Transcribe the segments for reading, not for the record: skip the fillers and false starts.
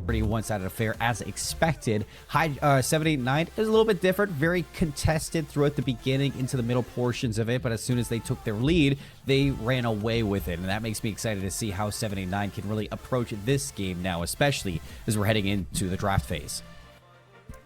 Pretty one-sided affair as expected. 789 is a little bit different, very contested throughout the beginning into the middle portions of it, but as soon as they took their lead, they ran away with it, and that makes me excited to see how 789 can really approach this game now, especially as we're heading into the draft phase.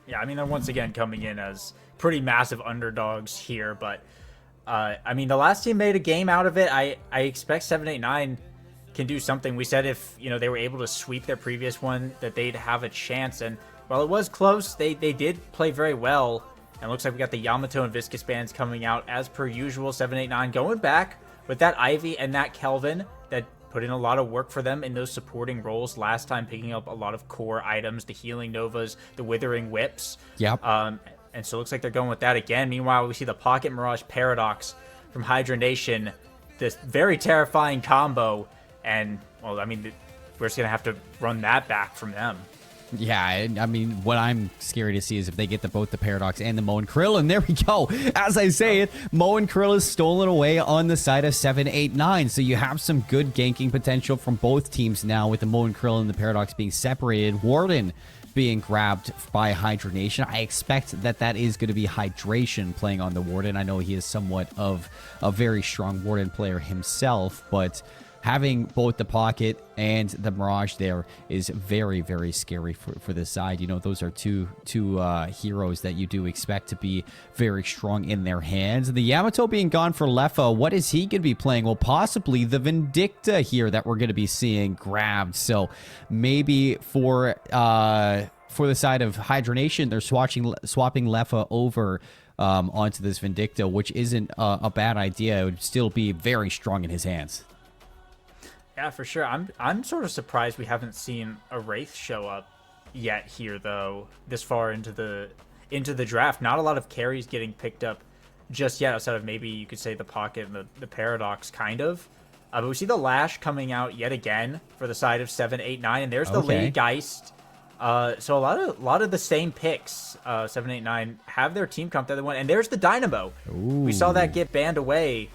Yeah, I mean, they're once again coming in as pretty massive underdogs here, but I mean, the last team made a game out of it. I expect 789 can do something. We said if, you know, they were able to sweep their previous one, that they'd have a chance. And while it was close, they did play very well. And looks like we got the Yamato and Viscous bands coming out as per usual. 789 going back with that Ivy and that Kelvin that put in a lot of work for them in those supporting roles last time, picking up a lot of core items, the healing novas, the withering whips. Yep. And so it looks like they're going with that again. Meanwhile, we see the Pocket Mirage Paradox from Hydra Nation, this very terrifying combo. And, well, I mean, we're just going to have to run that back from them. Yeah, I mean, what I'm scary to see is if they get both the Paradox and the Mo and Krill, and there we go. As I say it, Mo and Krill is stolen away on the side of 789, so you have some good ganking potential from both teams now with the Mo and Krill and the Paradox being separated. Warden being grabbed by Hydra Nation. I expect that is going to be Hydration playing on the Warden. I know he is somewhat of a very strong Warden player himself, but having both the Pocket and the Mirage there is very, very scary for this side. You know, those are two heroes that you do expect to be very strong in their hands. The Yamato being gone for Lefa, what is he going to be playing? Well, possibly the Vindicta here that we're going to be seeing grabbed. So maybe for the side of Hydra Nation, they're swapping Lefa over onto this Vindicta, which isn't a bad idea. It would still be very strong in his hands. Yeah, for sure. I'm sort of surprised we haven't seen a Wraith show up yet here, though, this far into the draft. Not a lot of carries getting picked up just yet, outside of maybe you could say the Pocket and the Paradox, kind of. But we see the Lash coming out yet again for the side of 789, and there's the Lady Geist. So a lot of the same picks. 789 have their team comp the other one, and there's the Dynamo. Ooh. We saw that get banned away,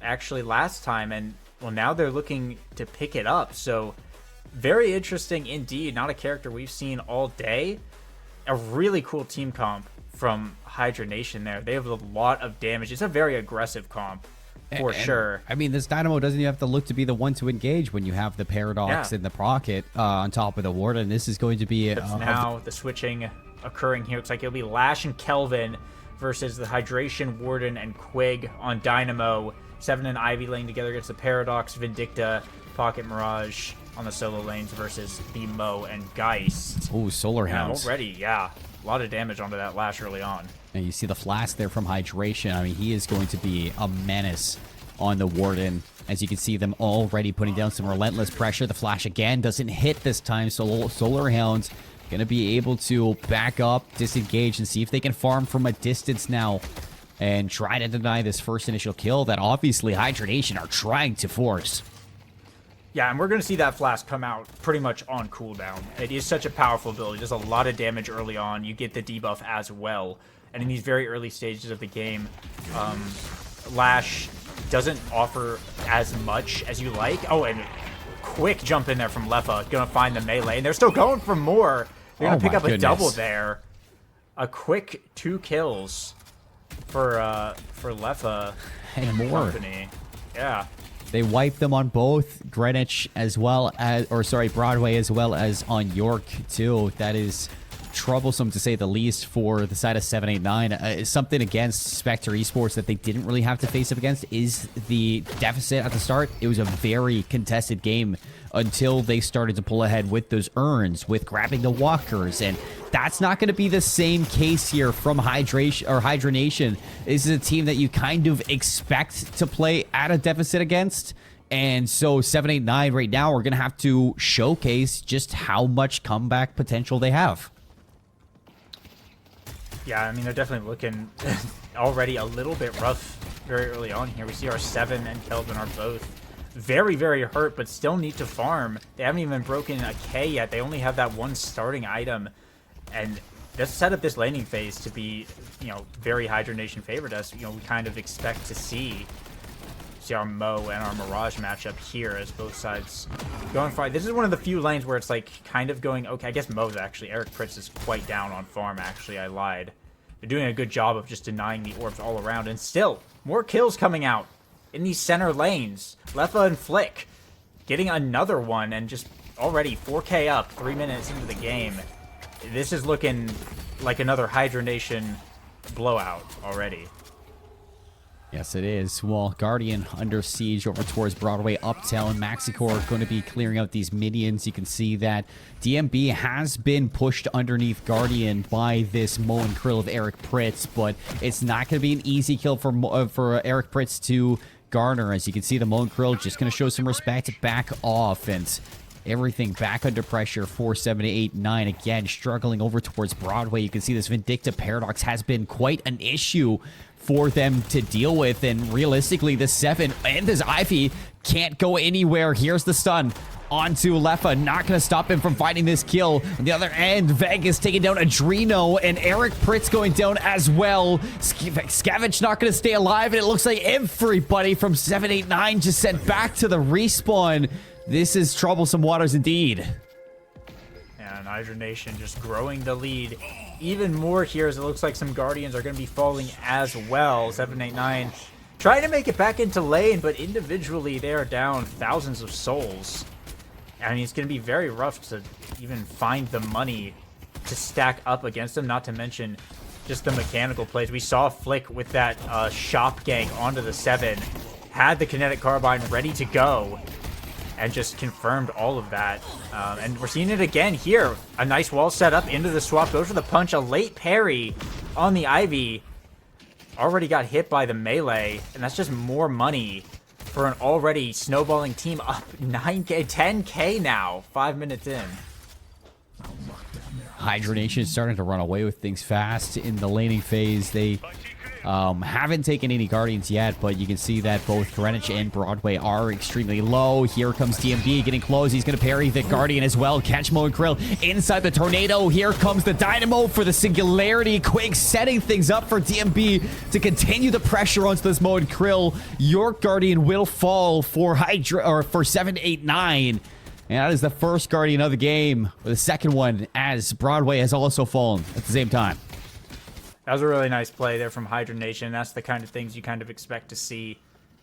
actually last time, and well, now they're looking to pick it up. So very interesting indeed. Not a character we've seen all day. A really cool team comp from Hydra Nation there. They have a lot of damage. It's a very aggressive comp for sure. I mean, this Dynamo doesn't even have to look to be the one to engage when you have the Paradox in the Pocket on top of the Warden. This is going to be now the switching occurring here. Looks like it'll be Lash and Kelvin versus the Hydration, Warden, and Quig on Dynamo. 7 and Ivy laying together against the Paradox, Vindicta, Pocket Mirage on the solo lanes versus the Mo and Geist. Oh, Solar Hounds. Already, yeah. A lot of damage onto that Lash early on. And you see the flask there from Hydration. I mean, he is going to be a menace on the Warden. As you can see them already putting down some relentless pressure. The flash again doesn't hit this time, so Solar Hounds going to be able to back up, disengage, and see if they can farm from a distance now and try to deny this first initial kill that obviously Hydra Nation are trying to force. Yeah, and we're going to see that flask come out pretty much on cooldown. It is such a powerful ability. There's a lot of damage early on. You get the debuff as well. And in these very early stages of the game, Lash doesn't offer as much as you like. Oh, and quick jump in there from Lefa. Going to find the melee. And they're still going for more. They're going to pick up a double there. A quick 2 kills for Lefa and more company. Yeah. They wiped them on both Greenwich as well as, or sorry, Broadway as well as on York too. That is troublesome to say the least for the side of 789. Something against Spectre Esports that they didn't really have to face up against is the deficit at the start. It was a very contested game until they started to pull ahead with those urns, with grabbing the walkers, and that's not going to be the same case here from Hydra Nation. This is a team that you kind of expect to play at a deficit against, and so 789 right now are going to have to showcase just how much comeback potential they have. Yeah, I mean, they're definitely looking already a little bit rough very early on here. We see our 7 and Kelvin are both very, very hurt, but still need to farm. They haven't even broken a K yet. They only have that one starting item. And that's set up this laning phase to be, you know, very Hydra Nation favored, as, you know, we kind of expect to see. see our Mo and our Mirage matchup here as both sides going for it. This is one of the few lanes where it's like kind of going okay. I guess Mo's actually. Eric Pritz is quite down on farm, actually. I lied. They're doing a good job of just denying the orbs all around. And still, more kills coming out in these center lanes. Leffa and Flick getting another one, and just already 4K up 3 minutes into the game. This is looking like another Hydra Nation blowout already. Yes, it is. Well, Guardian under siege over towards Broadway Uptown. Maxicore going to be clearing out these minions. You can see that DMB has been pushed underneath Guardian by this Mo and Krill of Eric Pritz, but it's not going to be an easy kill for Eric Pritz to garner. As you can see, the Mo and Krill just going to show some respect, back off, and everything back under pressure for 7-8-9. Again, struggling over towards Broadway. You can see this Vindicta Paradox has been quite an issue for them to deal with, and realistically the 7 and this Ivy can't go anywhere. Here's the stun onto Leffa, not going to stop him from finding this kill. On the other end, Vegas taking down Adreno, and Eric Pritz going down as well. Scavenge not going to stay alive, and it looks like everybody from 7-8-9 just sent back to the respawn. This is troublesome waters indeed. And Hydra Nation just growing the lead even more here, as it looks like some Guardians are going to be falling as well. 7-8-9 trying to make it back into lane, but individually they are down thousands of souls. I mean, it's going to be very rough to even find the money to stack up against them, not to mention just the mechanical plays. We saw Flick with that shop gank onto the 7, had the kinetic carbine ready to go, and just confirmed all of that. And we're seeing it again here. A nice wall set up into the swap. Goes for the punch. A late parry on the Ivy. Already got hit by the melee. And that's just more money for an already snowballing team up 9K, 10K now. 5 minutes in. Hydra Nation is starting to run away with things fast in the laning phase. They haven't taken any Guardians yet, but you can see that both Greenwich and Broadway are extremely low. Here comes DMB getting close. He's going to parry the Guardian as well. Catch Mo and Krill inside the tornado. Here comes the Dynamo for the singularity. Quake setting things up for DMB to continue the pressure onto this Mo and Krill. Your Guardian will fall for Hydra, or for 7-8-9. And that is the first Guardian of the game. The second one, as Broadway has also fallen at the same time. That was a really nice play there from Hydra Nation. That's the kind of things you kind of expect to see,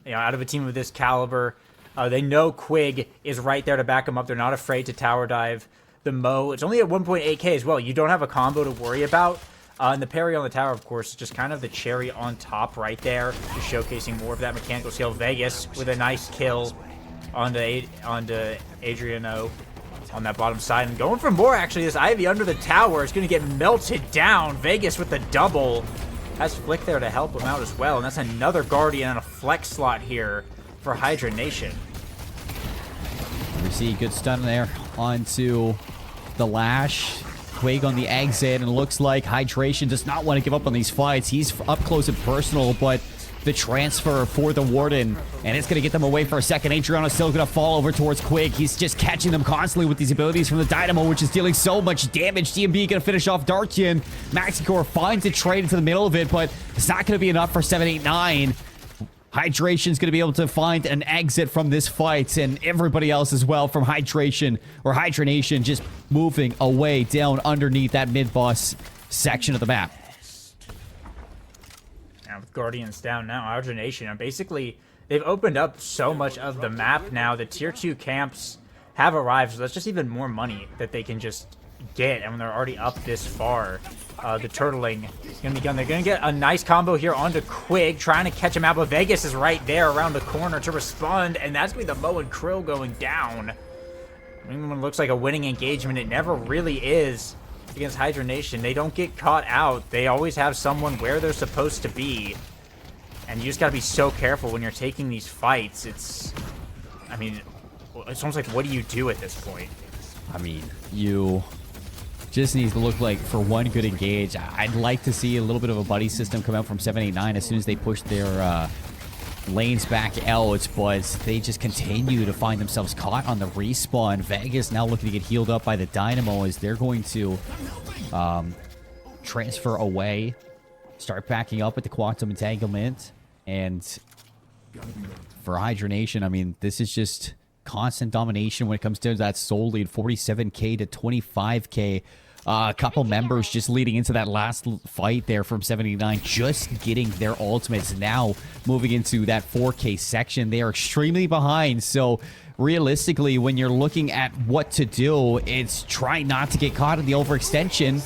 you know, out of a team of this caliber. They know Quig is right there to back them up. They're not afraid to tower dive the Mo. It's only at 1.8k as well. You don't have a combo to worry about. And the parry on the tower, of course, is just kind of the cherry on top right there, just showcasing more of that mechanical skill. Vegas with a nice kill onto Adriano on that bottom side, and going for more. Actually, this Ivy under the tower is going to get melted down. Vegas with the double. Has Flick there to help him out as well, and that's another Guardian and a flex slot here for Hydra Nation. We see a good stun there onto the Lash. Quake on the exit, and it looks like Hydration does not want to give up on these fights. He's up close and personal, but the transfer for the Warden, and it's going to get them away for a second. Adriano's still going to fall over towards Quig. He's just catching them constantly with these abilities from the Dynamo, which is dealing so much damage. DMB going to finish off Darkian. Maxicore finds a trade into the middle of it, but it's not going to be enough for 7-8-9. Hydration's going to be able to find an exit from this fight, and everybody else as well from Hydration, or Hydra Nation, just moving away down underneath that mid-boss section of the map. With Guardians down now, Hydra Nation, and basically they've opened up so much of the map now. The tier 2 camps have arrived, so that's just even more money that they can just get, and when they're already up this far. The turtling is going to be done. They're going to get a nice combo here onto Quig, trying to catch him out, but Vegas is right there around the corner to respond, and that's going to be the Mo and Krill going down. Even when it looks like a winning engagement, it never really is. Against Hydra Nation, they don't get caught out. They always have someone where they're supposed to be, and you just gotta be so careful when you're taking these fights. It's almost like, what do you do at this point? I mean, you just need to look like for one good engage. I'd like to see a little bit of a buddy system come out from 7-8-9 as soon as they push their lanes back out, but they just continue to find themselves caught on the respawn. Vegas now looking to get healed up by the Dynamo as they're going to transfer away, start backing up with the Quantum Entanglement, and For Hydra Nation, I mean, this is just constant domination when it comes to that soul lead, 47k to 25k. A couple members just leading into that last fight there from 79, just getting their ultimates. Now moving into that 4k section, they are extremely behind. So realistically, when you're looking at what to do, it's try not to get caught in the overextension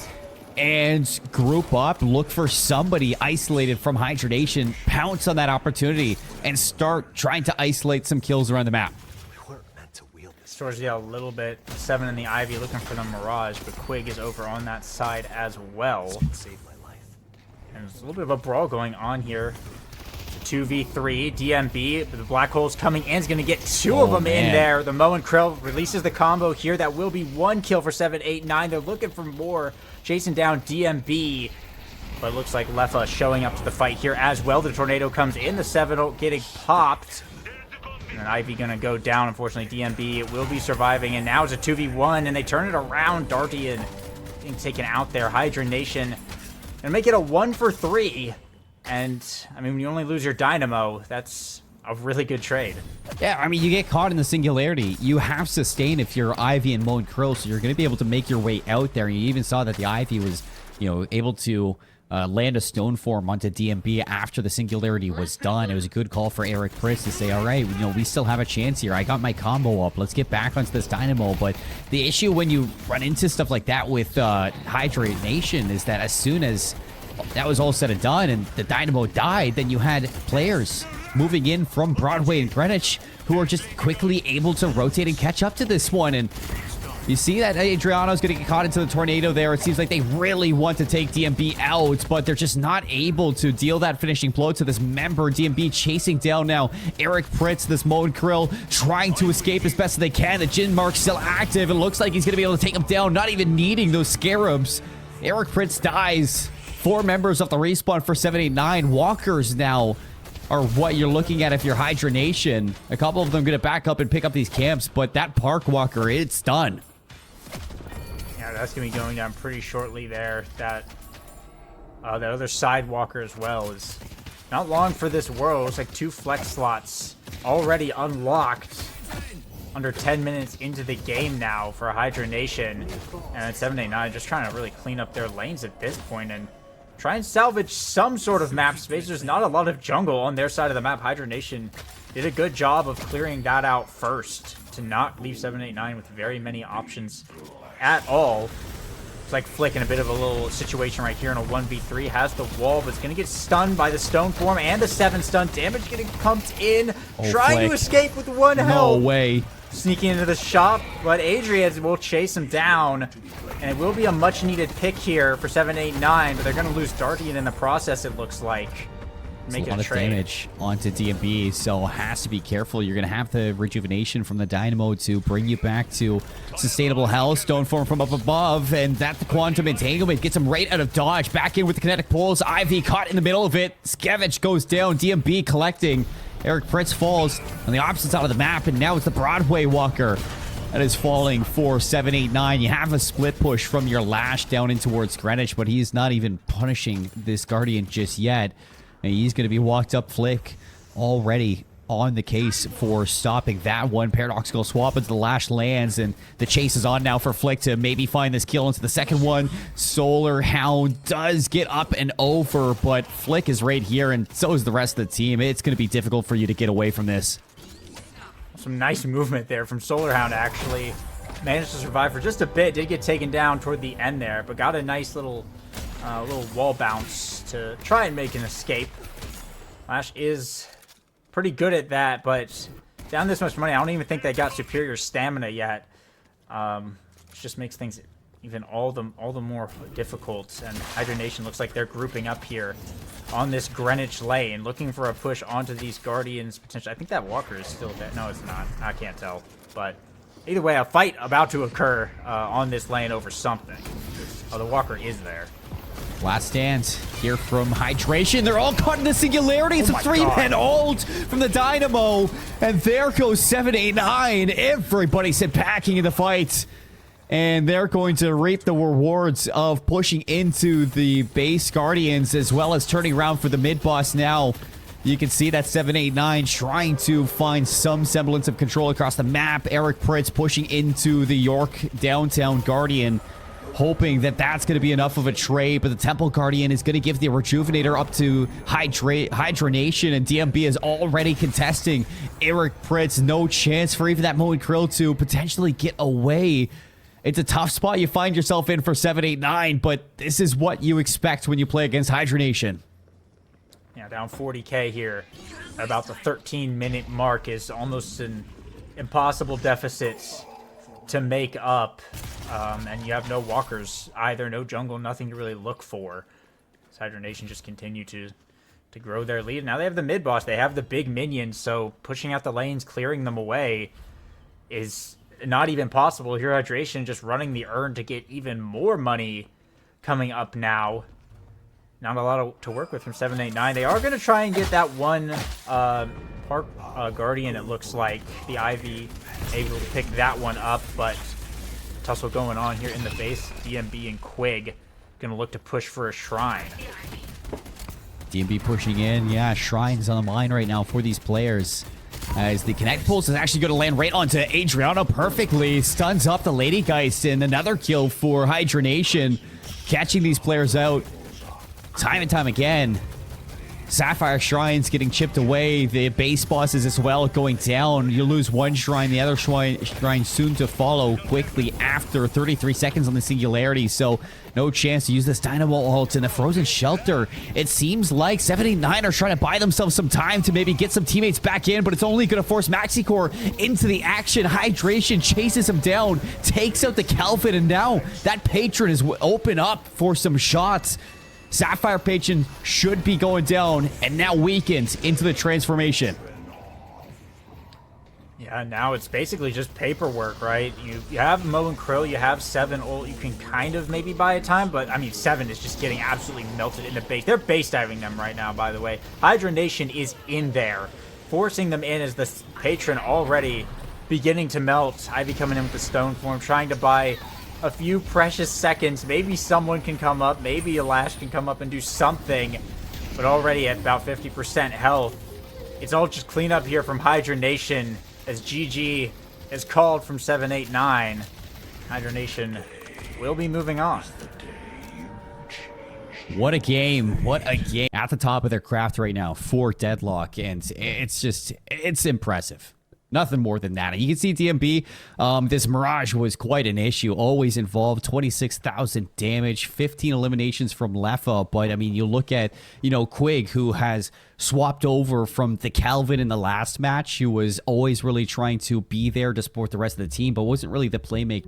and group up, look for somebody isolated from Hydra Nation, pounce on that opportunity, and start trying to isolate some kills around the map. Stores a little bit. 7 in the Ivy looking for the Mirage, but Quig is over on that side as well. And there's a little bit of a brawl going on here. 2v3, DMB, but the Black Hole's coming in. Is going to get two of them in there. The Mo and Krill releases the combo here. That will be 1 kill for 789. They're looking for more. Chasing down DMB. But it looks like Lefa showing up to the fight here as well. The Tornado comes in. The 7 getting popped. And Ivy gonna go down. Unfortunately, DMB will be surviving, and now it's a 2v1, and they turn it around. Dartian being taken out there. Hydra Nation gonna make it a 1 for 3. And I mean, when you only lose your Dynamo, that's a really good trade. Yeah, I mean, you get caught in the singularity. You have sustain if you're Ivy and Mo and Krill, so you're gonna be able to make your way out there. And you even saw that the Ivy was, you know, able to land a stone form onto DMB after the singularity was done. It was a good call for Eric Pritz to say, all right, you know, we still have a chance here. I got my combo up. Let's get back onto this Dynamo. But the issue when you run into stuff like that with Hydra Nation is that as soon as that was all said and done and the Dynamo died, then you had players moving in from Broadway and Greenwich who are just quickly able to rotate and catch up to this one. And you see that Adriano's going to get caught into the Tornado there. It seems like they really want to take DMB out, but they're just not able to deal that finishing blow to this member. DMB chasing down now Eric Pritz, this Mo and Krill, trying to escape as best as they can. The Jin Mark's still active. It looks like he's going to be able to take him down, not even needing those Scarabs. Eric Pritz dies. 4 members of the respawn for 789. Walkers now are what you're looking at if you're Hydra Nation. A couple of them going to back up and pick up these camps, but that Park Walker, it's done. Yeah, that's going to be going down pretty shortly there. That other Sidewalker as well is not long for this world. It's like 2 flex slots already unlocked under 10 minutes into the game now for Hydra Nation. And 789 just trying to really clean up their lanes at this point and try and salvage some sort of map space. There's not a lot of jungle on their side of the map. Hydra Nation did a good job of clearing that out first to not leave 789 with very many options at all. It's like Flick in a bit of a little situation right here in a 1v3. Has the wall, but it's going to get stunned by the stone form and the 7 stun damage getting pumped in. Trying Flick to escape with 1 health. No way. Sneaking into the shop, but Adrian will chase him down. And it will be a much needed pick here for 789, but they're going to lose Dartian in the process, it looks like. Make a lot of damage onto DMB, so has to be careful. You're going to have the rejuvenation from the Dynamo to bring you back to sustainable health. Stone form from up above, and that the quantum entanglement gets him right out of dodge. Back in with the kinetic pulls. Ivy caught in the middle of it. Skevich goes down. DMB collecting. Eric Pritz falls on the opposite side of the map, and now it's the Broadway Walker that is falling for 789. You have a split push from your Lash down in towards Greenwich, but he's not even punishing this Guardian just yet. And he's going to be walked up. Flick already on the case for stopping that one. Paradoxical swap into the Lash lands, and the chase is on now for Flick to maybe find this kill into the second one. Solar Hound does get up and over, but Flick is right here, and so is the rest of the team. It's going to be difficult for you to get away from this. Some nice movement there from Solar Hound, actually. Managed to survive for just a bit. Did get taken down toward the end there, but got a nice little wall bounce to try and make an escape. Lash is pretty good at that, but down this much money, I don't even think they got superior stamina yet. It just makes things even all the more difficult. And Hydra Nation looks like they're grouping up here on this Greenwich lane, looking for a push onto these Guardians potentially. I think that Walker is still dead. No, it's not. I can't tell. But either way, a fight about to occur on this lane over something. Oh, the Walker is there. Last stand here from Hydration. They're all caught in the singularity. It's a 3-man ult from the Dynamo. And there goes 789. Everybody's packing in the fight. And they're going to reap the rewards of pushing into the base Guardians, as well as turning around for the mid-boss now. You can see that 789 trying to find some semblance of control across the map. Eric Pritz pushing into the York downtown Guardian, hoping that that's going to be enough of a trade, but the Temple Guardian is going to give the Rejuvenator up to Hydra Nation, and DMB is already contesting. Eric Pritz, no chance for even that Moen Krill to potentially get away. It's a tough spot you find yourself in for 789, but this is what you expect when you play against Hydra Nation. Yeah, down 40k here. About the 13-minute mark is almost an impossible deficit to make up. And you have no walkers either, no jungle, nothing to really look for. Hydra Nation just continue to grow their lead. Now they have the mid boss, they have the big minions, so pushing out the lanes, clearing them away is not even possible. Here Hydration just running the urn to get even more money coming up now. Not a lot to work with from 789. They are going to try and get that one Park Guardian, it looks like. The Ivy able to pick that one up, but tussle going on here in the base. DMB and Quig going to look to push for a Shrine. DMB pushing in. Yeah, Shrine's on the line right now for these players. As the Connect Pulse is actually going to land right onto Adriana perfectly. Stuns up the Lady Geist, and another kill for Hydra Nation. Catching these players out time and time again. Sapphire Shrine's getting chipped away. The base bosses as well going down. You lose one Shrine, the other Shrine soon to follow quickly after 33 seconds on the Singularity. So no chance to use this Dynamo ult in the Frozen Shelter. It seems like 789 are trying to buy themselves some time to maybe get some teammates back in, but it's only going to force Maxicore into the action. Hydration chases him down, takes out the Kelvin, and now that Patron is open up for some shots. Sapphire Patron should be going down, and now weakened into the transformation. Yeah, now it's basically just paperwork, right? You have Mo and Krill, you have 7 ult, you can kind of maybe buy a time, but I mean 7 is just getting absolutely melted in the base. They're base diving them right now, by the way. Hydra Nation is in there, forcing them in as the Patron already beginning to melt. Ivy coming in with the stone form, trying to buy a few precious seconds. Maybe someone can come up, maybe a Lash can come up and do something, but already at about 50% health. It's all just cleanup here from Hydra Nation as GG is called from 789. Hydra Nation will be moving on. What a game. What a game. At the top of their craft right now for Deadlock, and it's impressive. Nothing more than that. You can see DMB, this Mirage was quite an issue. Always involved, 26,000 damage, 15 eliminations from Leffa. But, I mean, you look at, Quig, who has swapped over from the Kelvin in the last match, who was always really trying to be there to support the rest of the team, but wasn't really the playmaker.